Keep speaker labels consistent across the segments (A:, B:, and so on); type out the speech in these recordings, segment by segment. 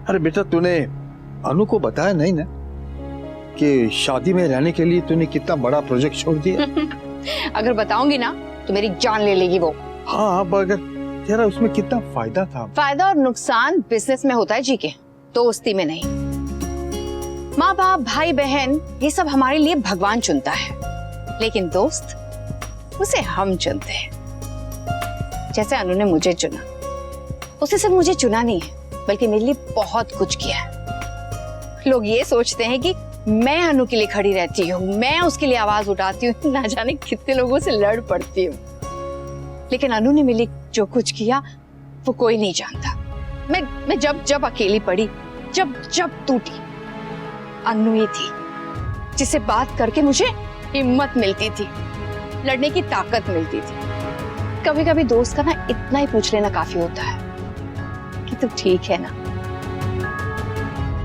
A: अरे बेटा, तूने अनु को बताया नहीं ना कि शादी में रहने के लिए तूने कितना बड़ा प्रोजेक्ट छोड़ दिया?
B: अगर बताऊंगी ना तो मेरी जान ले लेगी वो।
A: हाँ, मगर तेरा उसमें कितना फायदा था।
B: फायदा और नुकसान बिजनेस में होता है जी के, दोस्ती में नहीं। माँ बाप, भाई बहन, ये सब हमारे लिए भगवान चुनता है, लेकिन दोस्त उसे हम चुनते हैं। जैसे अनु ने मुझे चुना, उसने सिर्फ मुझे चुना नहीं है बल्कि मेरे लिए बहुत कुछ किया है। लोग ये सोचते हैं कि मैं अनु के लिए खड़ी रहती हूँ, मैं उसके लिए आवाज उठाती हूँ, ना जाने कितने लोगों से लड़ पड़ती हूँ, लेकिन अनु ने मेरे लिए जो कुछ किया वो कोई नहीं जानता। मैं जब अकेली पड़ी, जब टूटी, अनु ही थी जिससे बात करके मुझे हिम्मत मिलती थी, लड़ने की ताकत मिलती थी। कभी कभी दोस्त का ना इतना ही पूछ लेना काफी होता है कि तू ठीक है ना।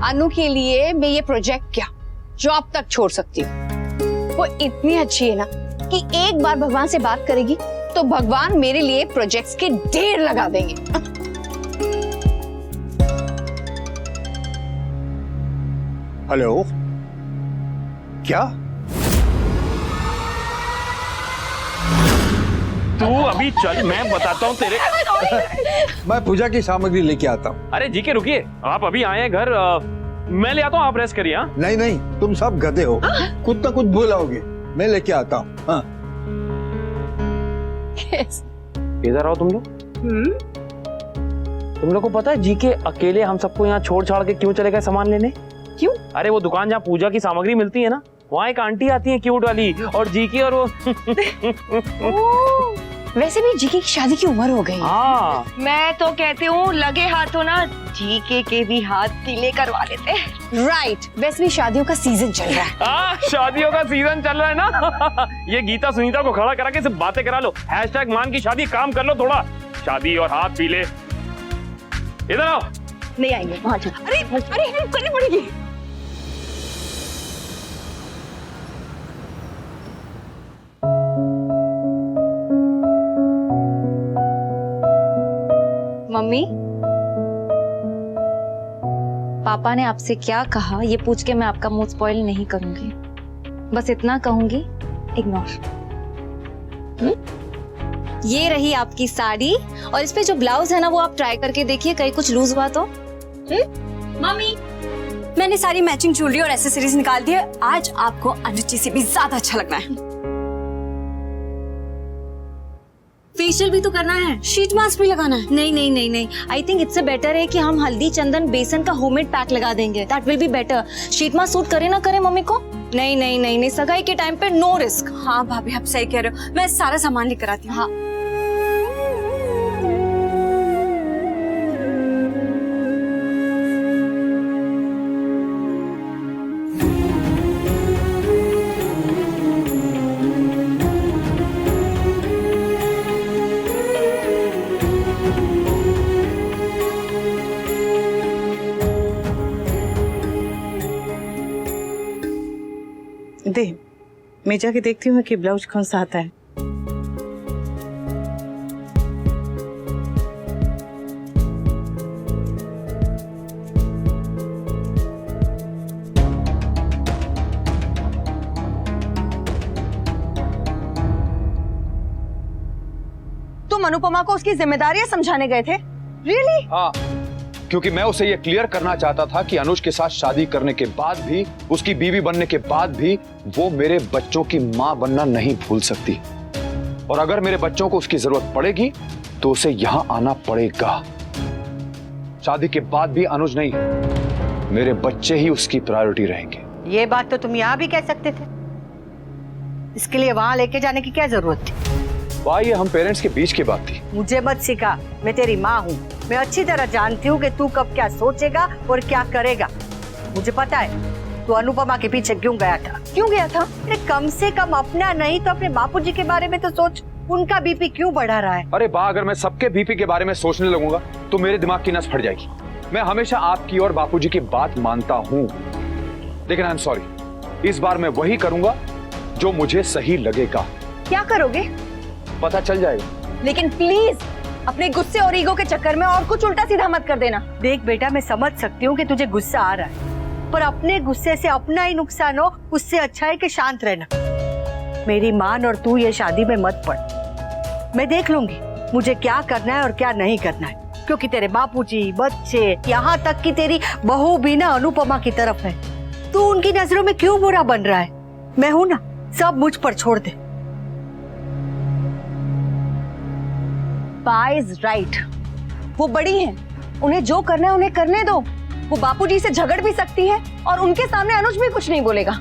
B: अनु के लिए मैं ये प्रोजेक्ट क्या, जॉब तक छोड़ सकती हूँ। वो इतनी अच्छी है ना कि एक बार भगवान से बात करेगी तो भगवान मेरे लिए प्रोजेक्ट्स के ढेर लगा देंगे।
A: हेलो, क्या?
C: तू अभी चल, मैं बताता हूँ तेरे।
A: मैं पूजा की सामग्री लेके आता हूँ।
C: अरे जी के रुकिए, आप अभी आए हैं घर, मैं ले आता हूँ, आप रेस्ट करिए। हाँ
A: नहीं नहीं, तुम सब गधे हो, कुछ ना कुछ भूलोगे। मैं लेके आता हूँ। हाँ।
C: इधर आओ तुम लोग। तुम लोग को पता है जी के अकेले हम सबको यहाँ छोड़ छाड़ के क्यों चले गए सामान लेने?
B: क्यों?
C: अरे वो दुकान जहाँ पूजा की सामग्री मिलती है ना, वहाँ एक आंटी आती है क्यूट वाली, और जी की और वो
B: वैसे भी जीके की शादी की उम्र हो गई।
C: हाँ,
D: मैं तो कहती हूँ लगे हाथों ना जीके के भी हाथ पीले करवा लेते।
B: राइट, वैसे भी शादियों का सीजन चल रहा है।
C: शादियों का सीजन चल रहा है ना। ये गीता सुनीता को खड़ा करा के सिर्फ बातें करा लो, हैशटैग मान की शादी, काम कर लो थोड़ा। शादी और हाथ पीले। इधर आओ।
D: नहीं आएंगे वहाँ चल।
B: अरे हेल्प करनी पड़ेगी।
E: मम्मी, पापा ने आपसे क्या कहा ये पूछ के मैं आपका मूड स्पॉइल नहीं करूंगी, बस इतना कहूंगी, इग्नोर। ये रही आपकी साड़ी, और इस पे जो ब्लाउज है ना वो आप ट्राई करके देखिए, कहीं कुछ लूज हुआ तो।
D: मम्मी, मैंने सारी मैचिंग ज्वेलरी और एसेसरीज निकाल दी है, आज आपको अनुची से भी ज्यादा अच्छा लगना है। फेशियल भी तो करना है, शीट मास्क भी लगाना है।
E: नहीं नहीं नहीं नहीं, आई थिंक इससे बेटर है कि हम हल्दी चंदन बेसन का होममेड पैक लगा देंगे, that will be better. Sheet mask suit करे ना करे मम्मी को? नहीं नहीं नहीं नहीं, सगाई के टाइम पे नो रिस्क।
D: हाँ भाभी, आप सही कह रहे हो, मैं सारा सामान लेकर आती हूँ।
E: हाँ,
F: दे, मैं जाके देखती हूँ कि ब्लाउज कौन सा आता है।
D: तुम अनुपमा को उसकी जिम्मेदारियां समझाने गए थे? रियली?
G: हाँ, क्योंकि मैं उसे ये क्लियर करना चाहता था कि अनुज के साथ शादी करने के बाद भी, उसकी बीवी बनने के बाद भी, वो मेरे बच्चों की माँ बनना नहीं भूल सकती। और अगर मेरे बच्चों को उसकी जरूरत पड़ेगी तो उसे यहाँ आना पड़ेगा। शादी के बाद भी अनुज नहीं, मेरे बच्चे ही उसकी प्रायोरिटी रहेंगे।
H: ये बात तो तुम यहाँ भी कह सकते थे, इसके लिए वहाँ लेके जाने की क्या जरूरत थी?
G: भाई, ये हम पेरेंट्स के बीच की बात थी।
H: मुझे मत सिखा, मैं तेरी माँ हूँ, मैं अच्छी तरह जानती हूँ कि तू कब क्या सोचेगा और क्या करेगा। मुझे पता है तू अनुपमा के पीछे क्यों गया था।
D: क्यों गया था?
H: अरे कम से कम अपना नहीं तो अपने बापूजी के बारे में तो सोच, उनका बीपी क्यों बढ़ा रहा है।
G: अरे बा, अगर मैं सबके बीपी के बारे में सोचने लगूंगा तो मेरे दिमाग की नस फट जाएगी। मैं हमेशा आपकी और बापूजी की बात मानता हूँ, लेकिन आई एम सॉरी, इस बार मैं वही करूंगा जो मुझे सही लगेगा।
D: क्या करोगे?
G: पता चल जाएगा।
D: लेकिन प्लीज
E: अपने गुस्से और ईगो के चक्कर में और कुछ उल्टा सीधा मत कर देना।
H: देख बेटा, मैं समझ सकती हूँ कि तुझे गुस्सा आ रहा है, पर अपने गुस्से से अपना ही नुकसान हो उससे अच्छा है कि शांत रहना। मेरी मान और तू ये शादी में मत पड़। मैं देख लूंगी मुझे क्या करना है और क्या नहीं करना है, क्योंकि तेरे बापूजी, बच्चे, यहाँ तक कि तेरी बहू भी ना अनुपमा की तरफ है। तू उनकी नजरों में क्यों बुरा बन रहा है? मैं हूं ना, सब मुझ पर छोड़ दे।
E: पा इज राइट, वो बड़ी हैं, उन्हें जो करना है उन्हें करने दो। वो बापूजी से झगड़ भी सकती है और उनके सामने अनुज भी कुछ नहीं बोलेगा।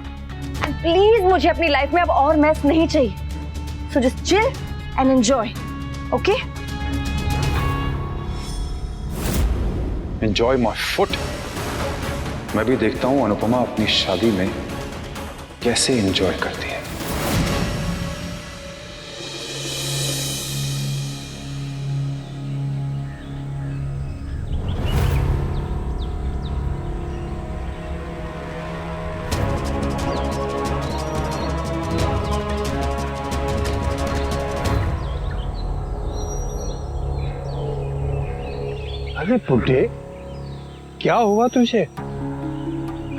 E: एंड प्लीज मुझे अपनी लाइफ में अब और मैस नहीं चाहिए। So just chill and enjoy, okay?
G: Enjoy my foot. मैं भी देखता हूं अनुपमा अपनी शादी में कैसे एंजॉय करती है।
A: अरे बुड्ढे, क्या हुआ तुझे?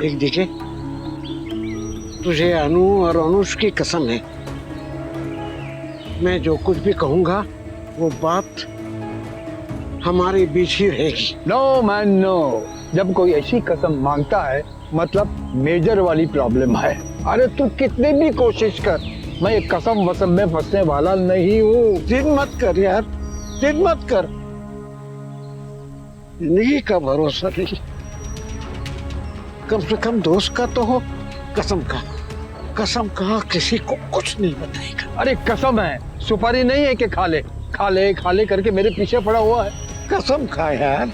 I: एक देखे, तुझे अनु और अनुष की कसम है, मैं जो कुछ भी कहूंगा वो बात हमारे बीच ही रहेगी।
A: नो मैन नो, जब कोई ऐसी कसम मांगता है मतलब मेजर वाली प्रॉब्लम है। अरे तू कितनी भी कोशिश कर, मैं ये कसम वसम में फंसने वाला नहीं हूँ।
I: जिद मत कर यार, जिद मत कर। जिंदगी का भरोसा नहीं, कम से कम दोस्त का तो हो। कसम का, कसम का किसी को कुछ नहीं बताएगा।
A: अरे कसम है, सुपारी नहीं है कि खा ले खा ले खा ले करके मेरे पीछे पड़ा हुआ है।
I: कसम खा यार।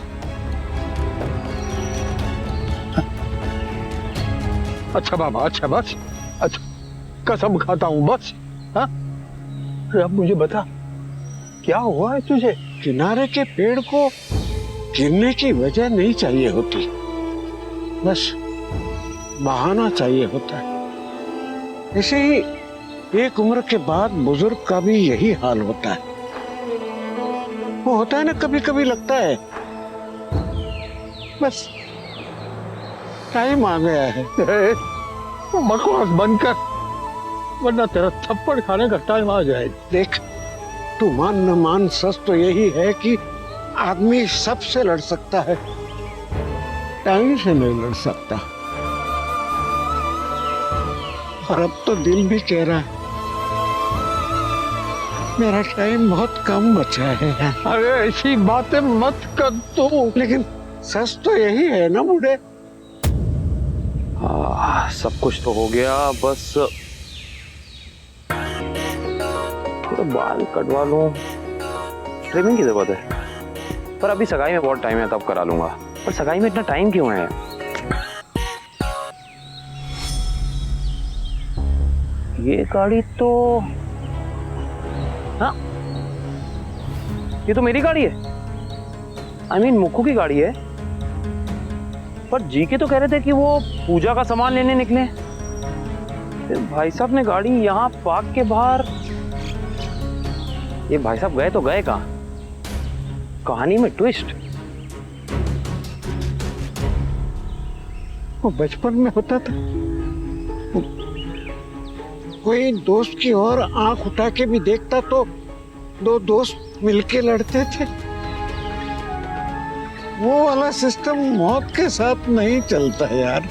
A: अच्छा बाबा, अच्छा बस, अच्छा कसम खाता हूँ बस। हाँ, अब मुझे बता क्या हुआ है तुझे?
I: किनारे के पेड़ को गिरने की वजह नहीं चाहिए होती, बस बहाना चाहिए होता है। ऐसे ही एक उम्र के बाद बुजुर्ग का भी यही हाल होता है। वो होता है ना, कभी कभी लगता है बस टाइम आ गया है।
A: बकवास बंद कर, वरना तेरा थप्पड़ खाने का टाइम आ जाए।
I: देख, तू मान न मान, सच तो यही है कि आदमी सबसे लड़ सकता है, टाइम से नहीं लड़ सकता। और अब तो दिल भी कह रहा है मेरा टाइम बहुत कम बचा है।
A: अरे ऐसी बातें मत कर तू।
I: लेकिन सच तो यही है ना बूढ़े?
C: सब कुछ तो हो गया, बस थोड़ा बाल कटवा लूं। ट्रिमिंग की जरूरत है, पर अभी सगाई में बहुत टाइम है, तब करा लूंगा। पर सगाई में इतना टाइम क्यों है? ये गाड़ी तो, हाँ ये तो मेरी गाड़ी है। I mean, मुक्कू की गाड़ी है। पर जी के तो कह रहे थे कि वो पूजा का सामान लेने निकले। फिर भाई साहब ने गाड़ी यहाँ पार्क के बाहर, ये भाई साहब गए तो गए कहाँ? कहानी में ट्विस्ट।
I: वो बचपन में होता था, कोई दोस्त की ओर आंख उठा के भी देखता तो दो दोस्त मिलके लड़ते थे। वो वाला सिस्टम मौत के साथ नहीं चलता यार।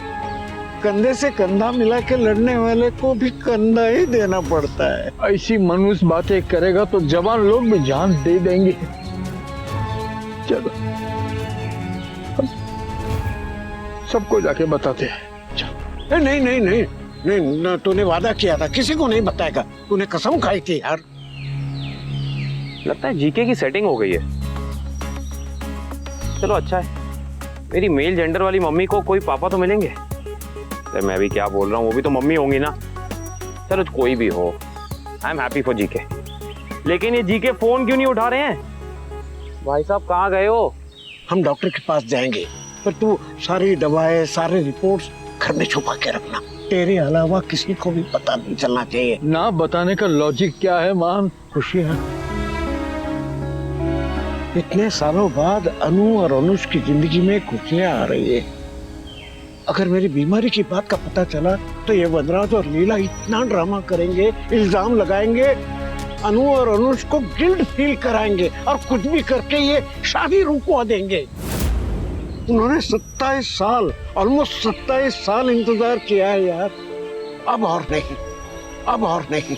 I: कंधे से कंधा मिला के लड़ने वाले को भी कंधा ही देना पड़ता है।
A: ऐसी मनुष्य बातें करेगा तो जवान लोग भी जान दे देंगे। चलो सबको जाके बताते हैं। चलो।
I: नहीं नहीं नहीं नहीं, तूने वादा किया था किसी को नहीं बताएगा, तूने कसम खाई थी यार।
C: लगता है जीके की सेटिंग हो गई है। चलो अच्छा है, मेरी मेल जेंडर वाली मम्मी को कोई पापा तो मिलेंगे। तो मैं भी क्या बोल रहा हूँ, वो भी तो मम्मी होंगी ना। चलो कोई भी हो, I am happy for GK. लेकिन ये जीके फोन क्यों नहीं उठा रहे हैं? भाई साहब कहाँ गए हो?
I: हम डॉक्टर के पास जाएंगे, पर तू सारी दवाएं, सारे रिपोर्ट्स घर में छुपा के रखना। तेरे अलावा किसी को भी पता नहीं चलना चाहिए।
A: ना बताने का लॉजिक क्या है मान?
I: खुशी है, इतने सालों बाद अनु और अनुष की जिंदगी में खुशियां आ रही है। अगर मेरी बीमारी की बात का पता चला तो ये वनराज और लीला इतना ड्रामा करेंगे, इल्जाम लगाएंगे, अनु और अनुष को गिल्ट फील कराएंगे और कुछ भी करके ये शादी रुकवा देंगे। उन्होंने 27 साल, ऑलमोस्ट 27 साल इंतजार किया है यार। अब और नहीं, अब और नहीं।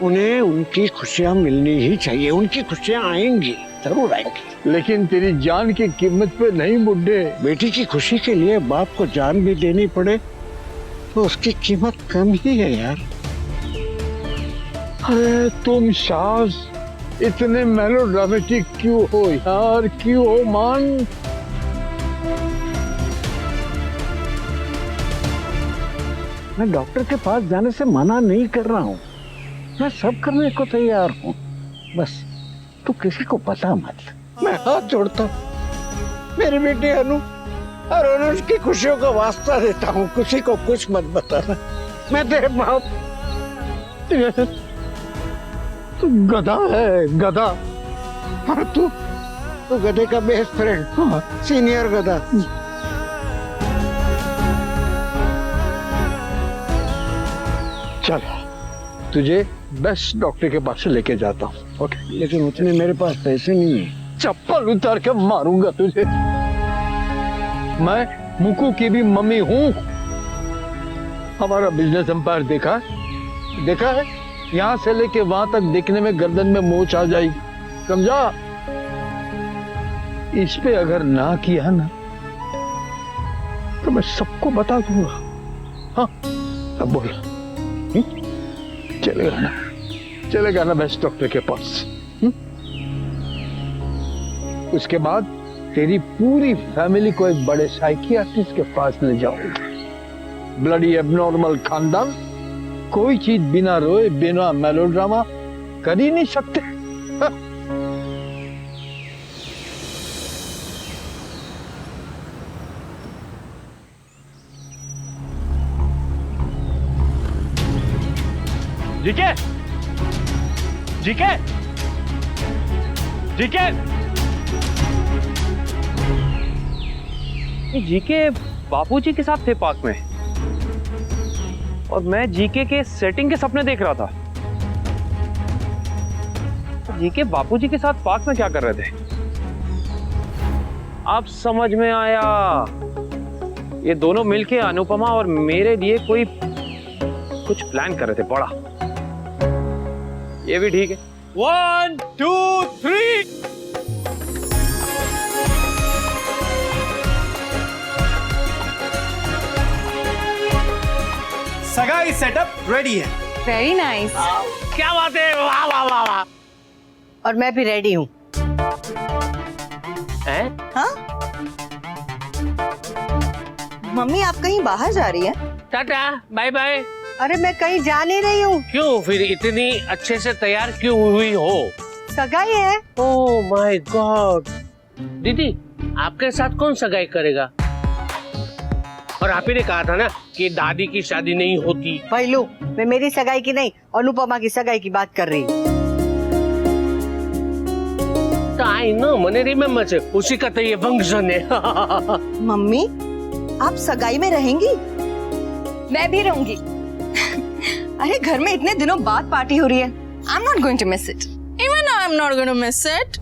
I: उन्हें उनकी खुशियां मिलनी ही चाहिए। उनकी खुशियां आएंगी, जरूर आएंगी।
A: लेकिन तेरी जान की कीमत पे नहीं बुड्ढे।
I: बेटी की खुशी के लिए बाप को जान भी देनी पड़े तो उसकी कीमत कम ही है यार।
A: अरे तुम सास इतने मेलोड्रामेटिक क्यों हो यार, क्यों हो मान?
I: मैं डॉक्टर के पास जाने से मना नहीं कर रहा हूँ, मैं सब करने को तैयार हूँ। बस तू किसी को पता मत। मैं हाथ जोड़ता हूँ, मेरी बेटी अनु और अनुष की खुशियों का वास्ता देता हूँ, किसी को कुछ मत बताना। मैं तेरे बाप।
A: तू गधा है, गधा।
I: और तू गधे का बेस्ट फ्रेंड, सीनियर गधा।
A: चल तुझे बेस्ट डॉक्टर के पास लेके जाता हूँ। ओके?
I: लेकिन उतने मेरे पास पैसे नहीं है।
A: चप्पल उतार के मारूंगा तुझे। मैं मुकु की भी मम्मी हूँ। हमारा बिजनेस एम्पायर देखा है? यहाँ से लेके वहां तक देखने में गर्दन में मोच आ जाएगी, समझा? इस पे अगर ना किया ना तो मैं सबको बता दूंगा। हाँ अब बोल, चलेगा ना बेस्ट डॉक्टर के पास? उसके बाद तेरी पूरी फैमिली को एक बड़े साइकियाट्रिस्ट के पास ले जाऊंगा। ब्लडी एबनॉर्मल खानदान, कोई चीज बिना रोए, बिना मेलोड्रामा कर ही नहीं सकते। हाँ?
C: जीके, जीके, जीके, जीके बापूजी के साथ थे पार्क में और मैं जीके के सेटिंग के सपने देख रहा था। जीके बापूजी के साथ पार्क में क्या कर रहे थे? अब समझ में आया, ये दोनों मिलके अनुपमा और मेरे लिए कोई कुछ प्लान कर रहे थे बड़ा। ये भी ठीक है। 1 2 3
J: सगाई सेटअप रेडी है।
E: Very nice.
C: क्या बात है, वाह वाह वाह वाह।
H: और मैं भी रेडी हूँ।
C: हैं?
E: हाँ? मम्मी आप कहीं बाहर जा रही है?
J: Tata bye bye.
H: अरे मैं कहीं जा नहीं रही हूँ।
J: क्यों फिर इतनी अच्छे से तैयार क्यों हुई हो?
H: सगाई है।
J: Oh my God. दीदी आपके साथ कौन सगाई करेगा? और आप ही ने कहा था ना कि दादी की शादी नहीं होती।
H: पहलू, मैं मेरी सगाई की नहीं, अनुपमा की सगाई की बात कर रही हूँ।
J: आई नो, मैंने रिमेम्बर से उसी का तो ये फंक्शन है।
E: मम्मी आप सगाई में रहेंगी?
D: मैं भी रहूंगी।
E: अरे घर में इतने दिनों बाद पार्टी हो रही है। I am not going to miss it.
K: Even I'm not going to miss it.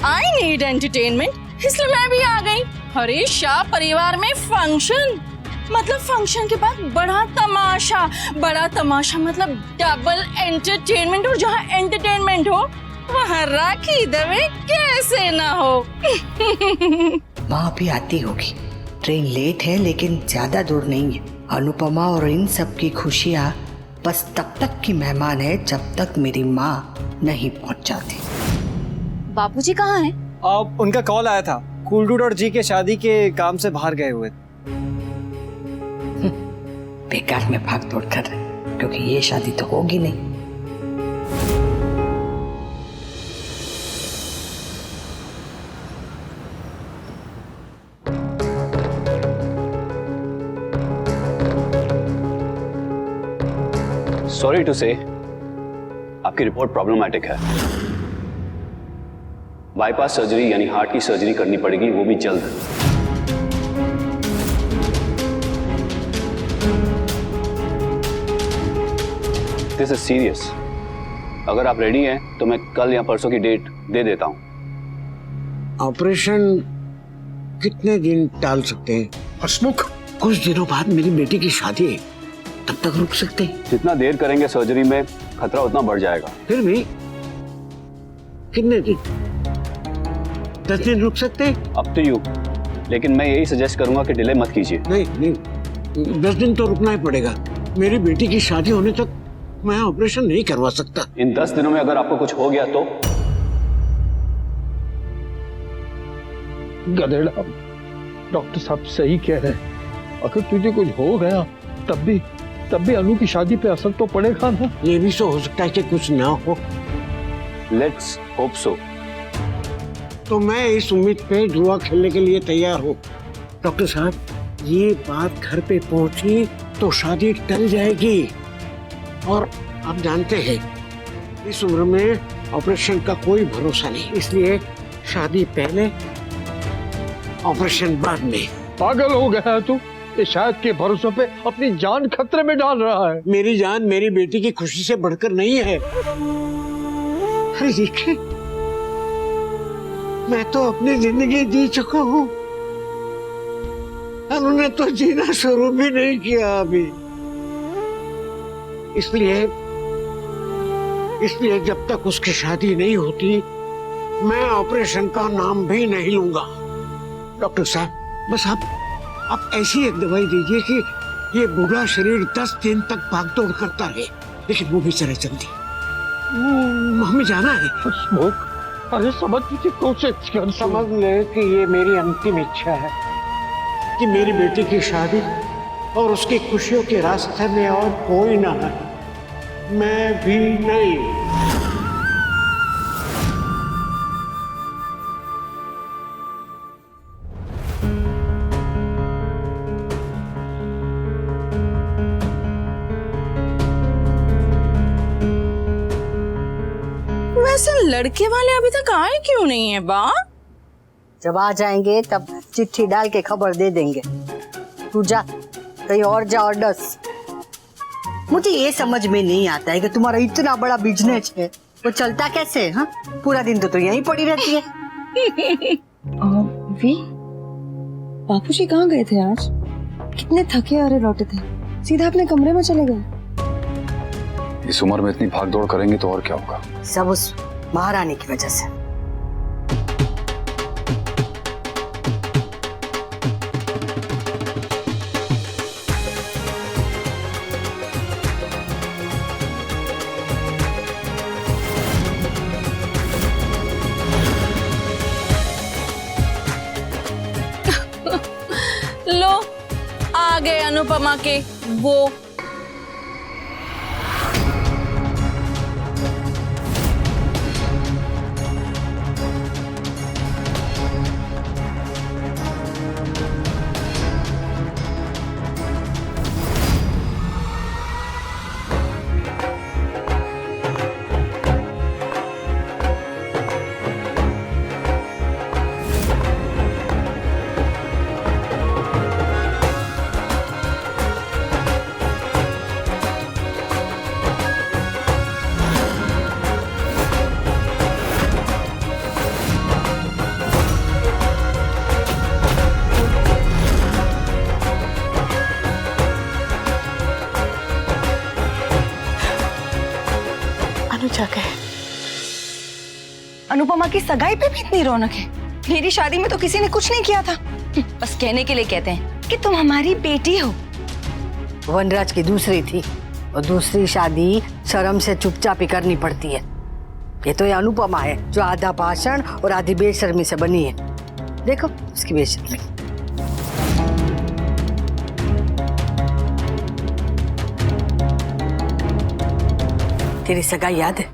K: I need entertainment, इसलिए मैं भी आ गई। हरीश शाह परिवार में फंक्शन, मतलब फंक्शन के बाद बड़ा तमाशा। बड़ा तमाशा मतलब डबल एंटरटेनमेंट, और जहाँ एंटरटेनमेंट हो वहाँ राखी दवे कैसे ना हो।
H: माँ भी आती होगी। ट्रेन लेट है लेकिन ज्यादा दूर नहीं है। अनुपमा और इन सब की खुशियाँ बस तब तक की मेहमान है जब तक मेरी माँ नहीं पहुँच जाती।
D: बापूजी कहाँ हैं?
L: अब उनका कॉल आया था, कूल डूड और जी के शादी के काम से बाहर गए हुए।
H: बेकार में भाग दौड़ कर रहे, क्योंकि ये शादी तो होगी नहीं।
G: सॉरी टू से, आपकी रिपोर्ट प्रॉब्लमैटिक है। बाईपास सर्जरी यानी हार्ट की सर्जरी करनी पड़ेगी, वो भी जल्द। This is serious. अगर आप रेडी हैं तो मैं कल या परसों की डेट दे देता हूं।
I: ऑपरेशन कितने दिन टाल सकते हैं? हसमुख, कुछ दिनों बाद मेरी बेटी की शादी है, तब तक रुक सकते हैं।
G: जितना देर करेंगे सर्जरी में खतरा उतना बढ़ जाएगा।
I: फिर भी कितने दिन? 10 दिन रुक सकते हैं?
G: अब तो यू, लेकिन मैं यही सजेस्ट करूंगा कि डिले मत कीजिए।
I: नहीं, 10 दिन तो रुकना ही पड़ेगा। मेरी बेटी की शादी होने तक मैं ऑपरेशन नहीं करवा सकता।
G: इन 10 दिनों में अगर आपको कुछ हो गया तो?
A: गधेड़ा, डॉक्टर साहब सही कह रहे हैं। अगर तुझे कुछ हो गया तब भी अनु की शादी पे असर तो पड़ेगा ना।
I: ये भी तो हो सकता है कि कुछ ना हो।
G: Let's hope so.
I: तो मैं इस उम्मीद पे जुआ खेलने के लिए तैयार हूँ। डॉक्टर साहब, ये बात घर पे पहुंची तो शादी टल जाएगी, और आप जानते हैं इस उम्र में ऑपरेशन का कोई भरोसा नहीं, इसलिए शादी पहले ऑपरेशन बाद में।
A: पागल हो गया है तू? ये शायद के भरोसे पे अपनी जान खतरे में डाल रहा है।
I: मेरी जान मेरी बेटी की खुशी से बढ़कर नहीं है। अरे देखिए, मैं तो अपनी जिंदगी जी चुका हूँ, उन्होंने तो जीना शुरू भी नहीं किया अभी। इसलिए जब तक उसकी शादी नहीं होती मैं ऑपरेशन का नाम भी नहीं लूंगा। डॉक्टर साहब, बस आप ऐसी एक दवाई दीजिए कि ये बूढ़ा शरीर 10 दिन तक भागदौड़ करता रहे, लेकिन वो भी जरा जल्दी। हमें जाना है।
A: अरे समझ की कोशिश कर।
I: समझ ले कि ये मेरी अंतिम इच्छा है कि मेरी बेटी की शादी और उसकी खुशियों के रास्ते में और कोई ना है, मैं भी नहीं।
K: वैसे लड़के वाले अभी तक आए क्यों नहीं है बा?
H: जब आ जाएंगे तब चिट्ठी डाल के खबर दे देंगे। तू जा, कहीं और जा और डस। मुझे ये समझ में नहीं आता है कि तुम्हारा इतना बड़ा बिजनेस है, वो चलता कैसे? हाँ, पूरा दिन तो यहीं पड़ी रहती है।
E: बापूजी कहाँ गए थे आज? कितने थके हारे लौटे थे, सीधा अपने कमरे में चले गए।
G: इस उम्र में इतनी भागदौड़ करेंगे तो और क्या होगा?
H: सब उस महारानी की वजह से।
K: लो, आ गए अनुपमा के वो।
E: अनुपमा की सगाई पे भी इतनी रौनक है। मेरी शादी में तो किसी ने कुछ नहीं किया था। बस कहने के लिए कहते हैं कि तुम हमारी बेटी हो।
H: वनराज की दूसरी थी, और दूसरी शादी शर्म से चुपचाप ही करनी पड़ती है। ये तो ये अनुपमा है जो आधा भाषण और आधी बेशर्मी से बनी है। देखो उसकी बेशर्मी। तेरी सगाई याद है?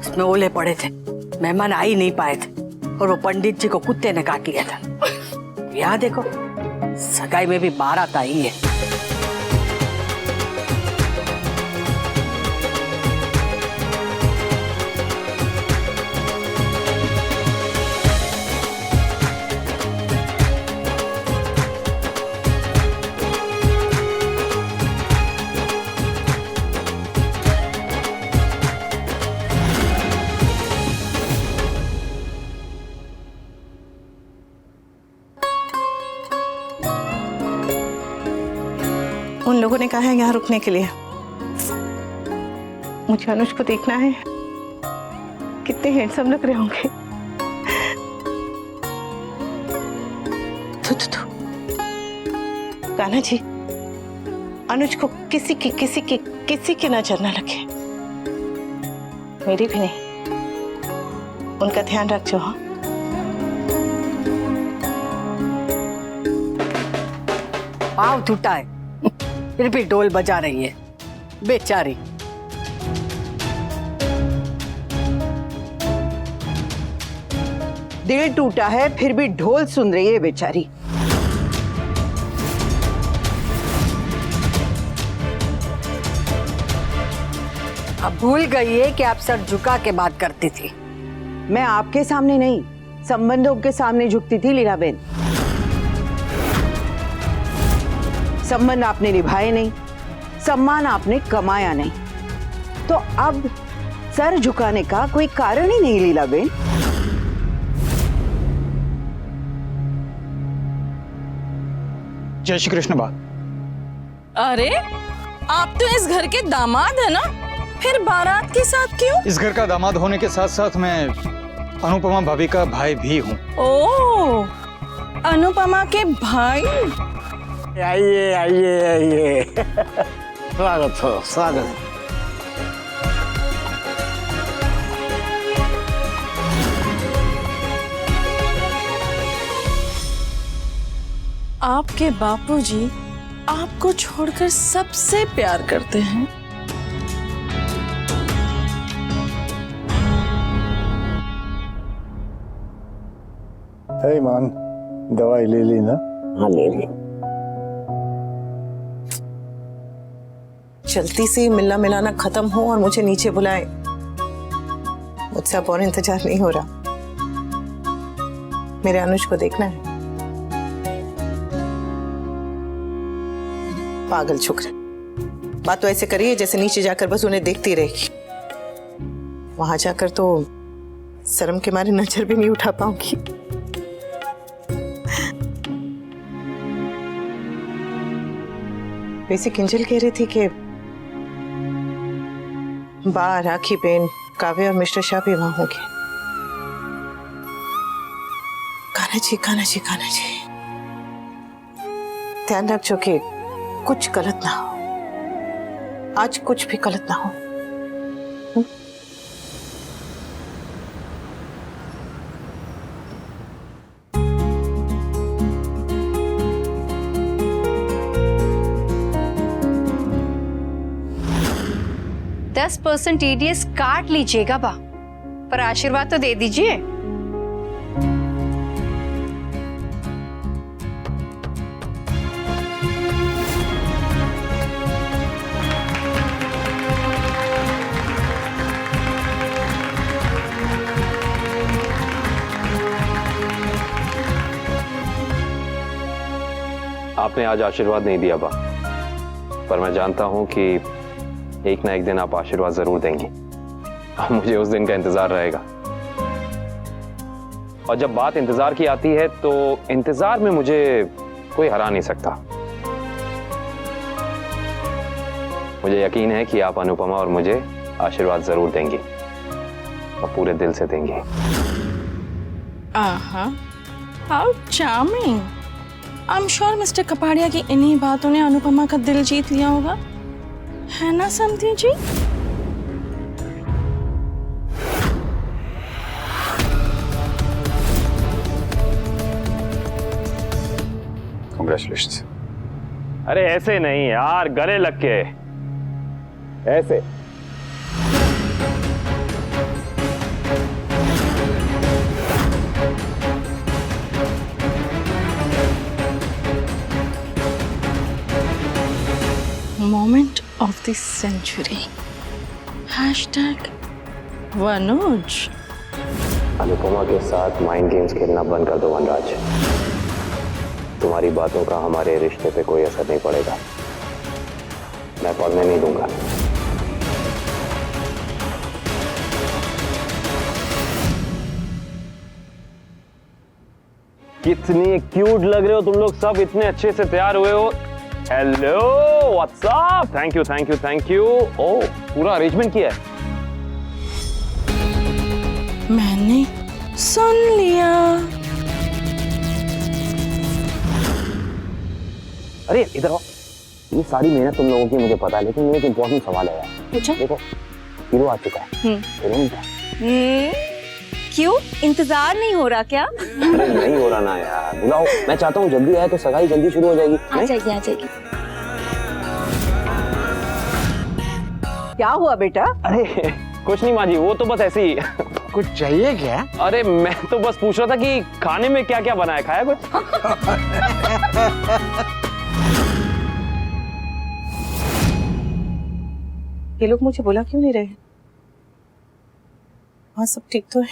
H: उसमें ओले पड़े थे, मेहमान आ ही नहीं पाए थे, और वो पंडित जी को कुत्ते ने काट लिया था। याद देखो, सगाई में भी बारात आई है।
F: लोगों ने कहा है यहाँ रुकने के लिए। मुझे अनुज को देखना है, कितने हैंडसम लग रहे होंगे। कान्हा जी, अनुज को किसी की नजर न लगे, मेरी भी नहीं। उनका ध्यान रखो। हाँ,
H: पाँव टूटा है फिर भी ढोल बजा रही है बेचारी।
F: दिल टूटा है फिर भी ढोल सुन रही है बेचारी।
H: अब भूल गई है कि आप सर झुका के बात करती थी।
F: मैं आपके सामने नहीं, संबंधों के सामने झुकती थी लीलाबेन। संबंध आपने निभाए नहीं, सम्मान आपने कमाया नहीं, तो अब सर झुकाने का कोई कारण ही नहीं लीलाबेन।
L: जय श्री कृष्ण बा।
K: अरे आप तो इस घर के दामाद है ना, फिर बारात के साथ क्यों?
L: इस घर का दामाद होने के साथ साथ मैं अनुपमा भाभी का भाई भी हूँ।
K: ओह, अनुपमा के भाई।
I: आइए आइए आइए। स्वागत हो, स्वागत।
K: आपके बापूजी आपको छोड़कर सबसे प्यार करते हैं।
A: ईमान, दवाई ले ली ना?
I: हाँ ले ली।
F: जल्दी से मिलना मिलाना खत्म हो और मुझे नीचे बुलाए। मुझसे अब और इंतजार नहीं हो रहा, मेरे अनुज को देखना है। पागल छोकरा, बात तो ऐसे करिए जैसे नीचे जाकर बस उन्हें देखती रहेगी। वहां जाकर तो शर्म के मारे नजर भी नहीं उठा पाऊंगी। वैसे किंजल कह रही थी कि बा, राखी बेन, काव्य और मिस्टर शाह भी वहां होंगे। कान्हा जी, कान्हा जी, कान्हा जी, ध्यान रखो कि कुछ गलत ना हो, आज कुछ भी गलत ना हो।
B: %10 TDS काट लीजिएगा बा, पर आशीर्वाद तो दे दीजिए।
C: आपने आज आशीर्वाद नहीं दिया बा, पर मैं जानता हूं कि एक ना एक दिन आप आशीर्वाद जरूर देंगी। मुझे उस दिन का इंतजार रहेगा। और जब बात इंतजार की आती है तो इंतजार में मुझे कोई हरा नहीं सकता। मुझे यकीन है कि आप अनुपमा और मुझे आशीर्वाद जरूर देंगी और पूरे दिल से देंगी।
K: How charming. I am sure mister Kapadia की इन्हीं बातों ने अनुपमा का दिल जीत लिया होगा, है ना समधी जी?
G: कांग्रेचुलेशंस।
C: अरे ऐसे नहीं यार, गले लग के ऐसे।
K: Moment of the century. #वनुज।
C: अनुपमा के साथ माइंड गेम्स खेलना बंद कर दो वनराज। तुम्हारी बातों का हमारे रिश्ते पे कोई असर नहीं पड़ेगा। मैं पढ़ने नहीं दूंगा। कितनी क्यूट लग रहे हो तुम लोग सब, इतने अच्छे से तैयार हुए हो। Hello WhatsApp, thank you thank you thank you. ओ पूरा अरेंजमेंट किया है।
K: मैंने सुन लिया।
C: अरे इधर आओ, ये सारी मेहनत तुम लोगों की मुझे पता है, लेकिन मेरे एक इम्पोर्टेंट सवाल है यार।
D: पूछो।
C: देखो हीरो आ चुका है, हीरो नहीं था।
D: क्यों, इंतजार नहीं हो रहा क्या?
C: अरे नहीं हो रहा ना यार, बुलाओ। मैं चाहता हूँ जल्दी आए तो सगाई जल्दी शुरू हो जाएगी।
D: आ जाएगी आ जाएगी।
F: क्या हुआ बेटा?
C: अरे कुछ नहीं माँ जी, वो तो बस ऐसे ही।
I: कुछ चाहिए क्या?
C: अरे मैं तो बस पूछ रहा था कि खाने में क्या क्या बना है, खाया कुछ?
K: ये लोग मुझे बोला क्यों नहीं रहे? हाँ सब ठीक तो है,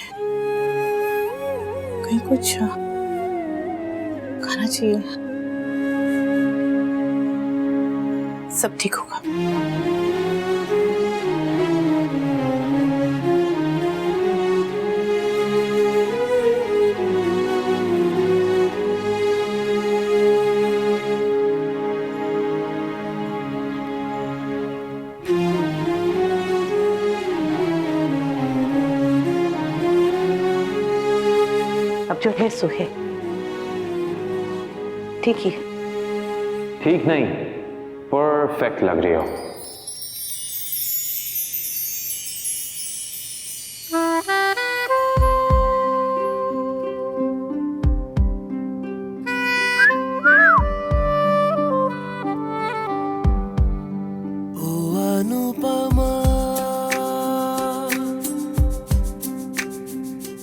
K: कहीं कुछ खाना चाहिए, सब ठीक होगा।
H: अब जो है सो है, ठीक ही।
C: ठीक नहीं, परफेक्ट लग रही हो।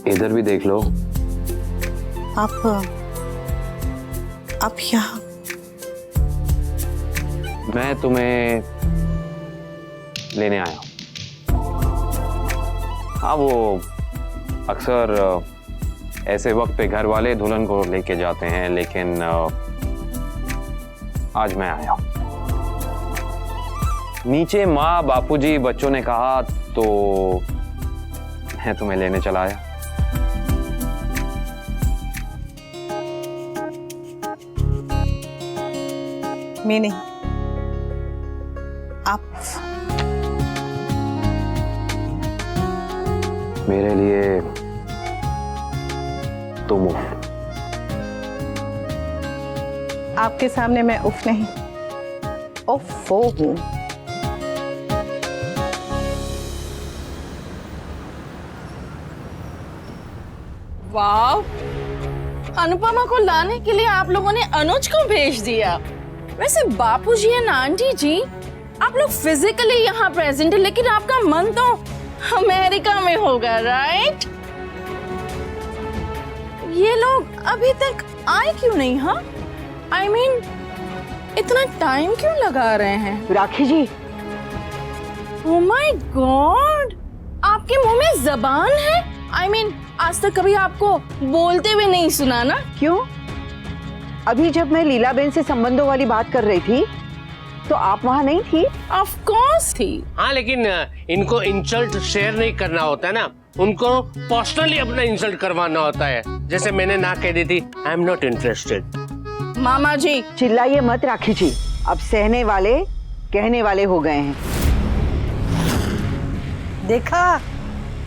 C: इधर भी देख लो।
K: आप यहाँ?
C: मैं तुम्हें लेने आया हूं। हाँ वो अक्सर ऐसे वक्त पे घर वाले दुल्हन को लेके जाते हैं, लेकिन आज मैं आया हूं। नीचे माँ बापूजी बच्चों ने कहा तो मैं तुम्हें लेने चला आया।
K: मैं नहीं, आप।
C: मेरे लिए तुम उफ।
K: आपके सामने मैं उफ नहीं, उफ वो हूँ। वाह, अनुपमा को लाने के लिए आप लोगों ने अनुज को भेज दिया। वैसे बापूजी एंड आंटी जी, आप लोग फिजिकली यहाँ प्रेजेंट है, लेकिन आपका मन तो अमेरिका में होगा, राइट? ये लोग अभी तक आए क्यों नहीं? हाँ, आई मीन इतना टाइम क्यों लगा रहे हैं?
F: राखी जी,
K: ओह माय गॉड, आपके मुंह में जबान है? आई मीन आज तक कभी आपको बोलते हुए नहीं सुना ना?
F: क्यों? अभी जब मैं लीलाबेन से संबंधों वाली बात कर रही थी तो आप वहाँ नहीं थी?
K: ऑफ कोर्स थी।
J: हाँ लेकिन इनको इंसल्ट शेयर नहीं करना होता है ना, उनको पर्सनली अपना इंसल्ट करवाना होता है। जैसे मैंने ना कह दी थी, आई एम नॉट इंटरेस्टेड।
K: मामा जी
F: चिल्लाइए मत राखी जी, अब सहने वाले कहने वाले हो गए हैं।
H: देखा,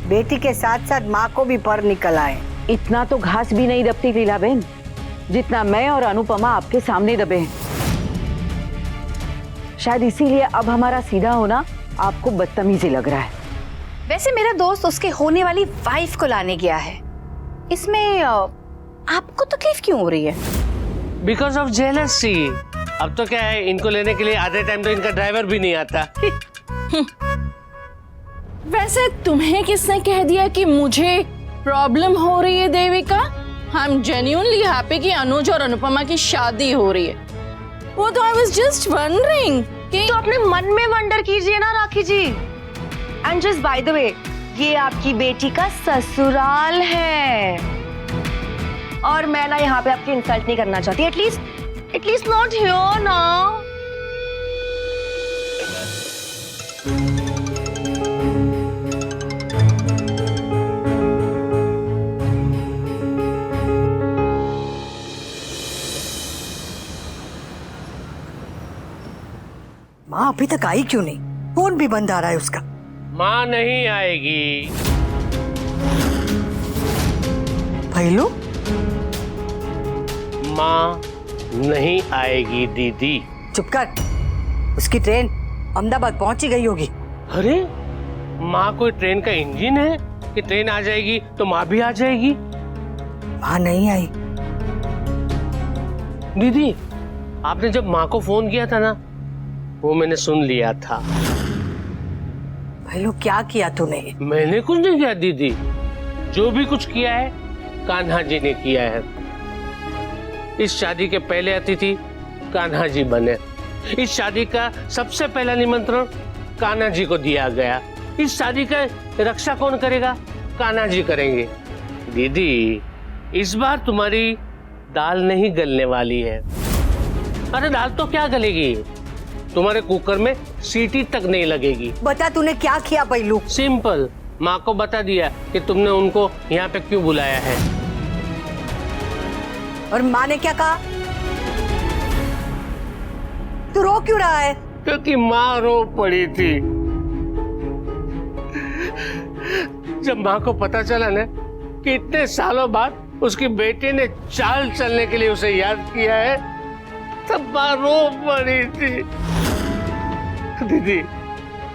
H: बेटी के साथ साथ माँ को भी पर निकल आए।
F: इतना तो घास भी नहीं दबती लीलाबेन जितना मैं और अनुपमा आपके सामने दबे हैं। शायद इसीलिए अब हमारा सीधा होना आपको बदतमीजी लग रहा है।
B: वैसे मेरा दोस्त उसके होने वाली वाइफ को लाने गया है, इसमें आपको तकलीफ क्यों हो रही है?
J: Because of jealousy. अब तो क्या है, इनको लेने के लिए आधे टाइम तो इनका ड्राइवर भी नहीं आता।
K: वैसे तुम्हें किसने कह दिया कि मुझे प्रॉब्लम हो रही है Devika? I am genuinely happy कि अनुज और अनुपमा की शादी हो रही है। वो तो आई वाज जस्ट वंडरिंग कि
E: तो अपने मन में वंडर कीजिए ना Rakhi ji. And just by the way, ये आपकी बेटी का ससुराल है और मैं ना यहाँ पे आपकी इंसल्ट नहीं करना चाहती, एटलीस्ट नॉट हियर ना।
H: अभी तक आई क्यों नहीं? फोन भी बंद आ रहा है उसका।
J: माँ नहीं आएगी।
H: भैलू,
J: माँ नहीं आएगी दीदी।
H: चुप कर। उसकी ट्रेन अहमदाबाद पहुंची गई होगी।
J: अरे माँ कोई ट्रेन का इंजन है कि ट्रेन आ जाएगी तो माँ भी आ जाएगी?
H: माँ नहीं आई।
J: दीदी, आपने जब माँ को फोन किया था ना, वो मैंने सुन लिया था।
H: भैलू, क्या किया तूने?
J: मैंने कुछ नहीं किया दीदी। जो भी कुछ किया है कान्हा जी ने किया है। इस शादी के पहले अतिथि कान्हा जी बने। इस शादी का सबसे पहला निमंत्रण कान्हा जी को दिया गया। इस शादी का रक्षा कौन करेगा? कान्हा जी करेंगे। दीदी, इस बार तुम्हारी दाल नहीं गलने वाली है। अरे दाल तो क्या गलेगी, तुम्हारे कुकर में सीटी तक नहीं लगेगी।
H: बता तूने क्या किया भैलू?
J: सिंपल, माँ को बता दिया कि तुमने उनको यहाँ पे क्यों बुलाया है।
H: और माँ ने क्या कहा? तू रो क्यों रहा है?
J: क्योंकि माँ रो पड़ी थी। जब माँ को पता चला ना कि इतने सालों बाद उसकी बेटी ने चाल चलने के लिए उसे याद किया है, तब माँ रो पड़ी थी। दीदी,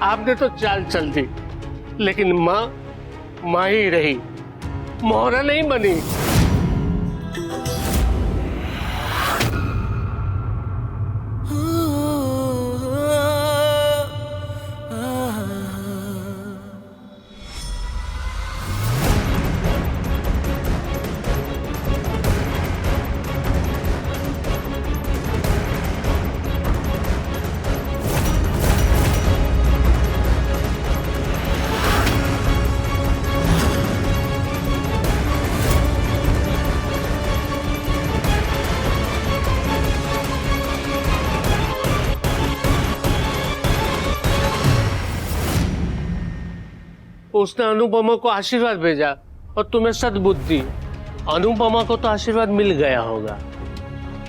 J: आपने तो चाल चल दी, लेकिन माँ ही रही, मोहरा नहीं बनी। उसने अनुपमा को आशीर्वाद भेजा और तुम्हें सद्बुद्धि। अनुपमा को तो आशीर्वाद मिल गया होगा,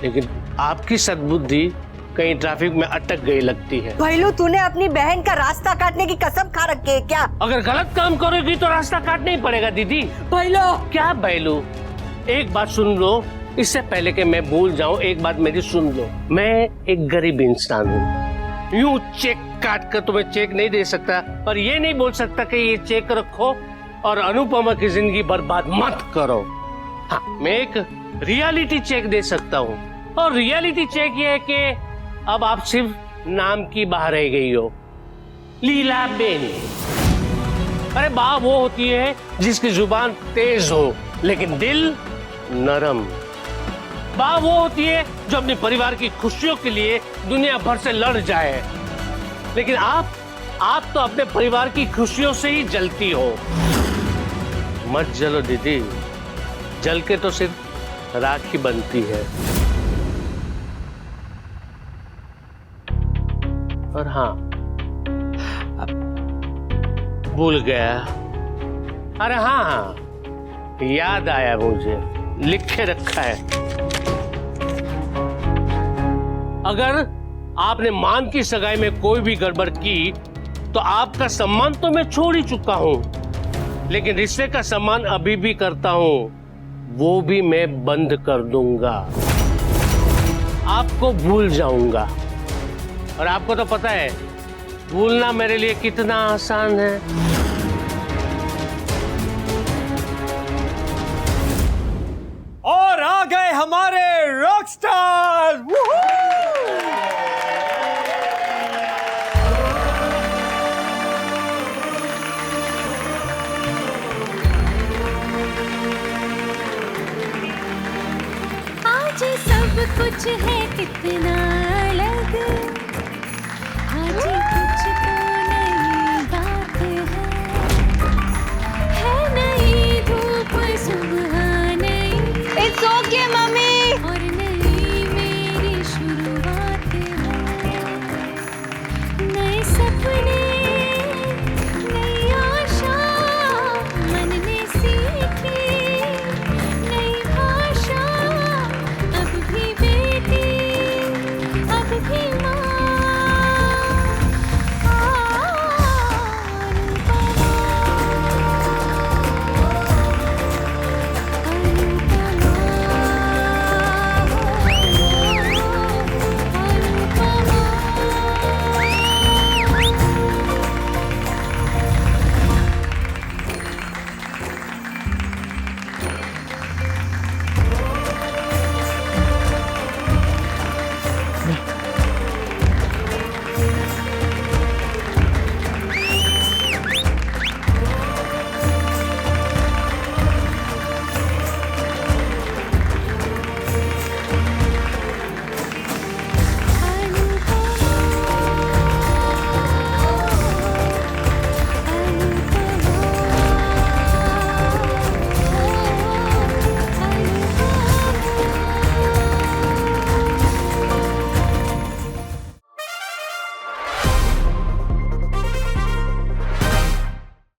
J: लेकिन आपकी सद्बुद्धि कहीं ट्रैफिक में अटक गई लगती है।
H: भैलू, तूने अपनी बहन का रास्ता काटने की कसम खा रखी है क्या?
J: अगर गलत काम करोगी तो रास्ता काटना ही पड़ेगा दीदी।
H: भैलू,
J: क्या भैलू? एक बात सुन लो, इससे पहले कि मैं भूल जाऊं, एक बात मेरी सुन लो। मैं एक गरीब इंसान हूँ। यूं चेक काट कर तुम्हें चेक नहीं दे सकता और ये नहीं बोल सकता कि ये चेक रखो और अनुपमा की जिंदगी बर्बाद मत करो। हाँ, मैं एक रियलिटी चेक दे सकता हूँ, और रियलिटी चेक ये है कि अब आप सिर्फ नाम की बाहर रह गई हो, लीला बेनी। अरे बा वो होती है जिसकी जुबान तेज हो लेकिन दिल नरम। बा वो होती है जो अपने परिवार की खुशियों के लिए दुनिया भर से लड़ जाए, लेकिन आप तो अपने परिवार की खुशियों से ही जलती हो। मत जलो दीदी, जल के तो सिर्फ राख ही बनती है। और हाँ, भूल गया। अरे हाँ, याद आया मुझे, लिख के रखा है। अगर आपने मान की सगाई में कोई भी गड़बड़ की तो आपका सम्मान तो मैं छोड़ ही चुका हूं, लेकिन रिश्ते का सम्मान अभी भी करता हूं, वो भी मैं बंद कर दूंगा। आपको भूल जाऊंगा, और आपको तो पता है भूलना मेरे लिए कितना आसान है।
L: और आ गए हमारे रॉकस्टार।
M: आज सब कुछ है कितना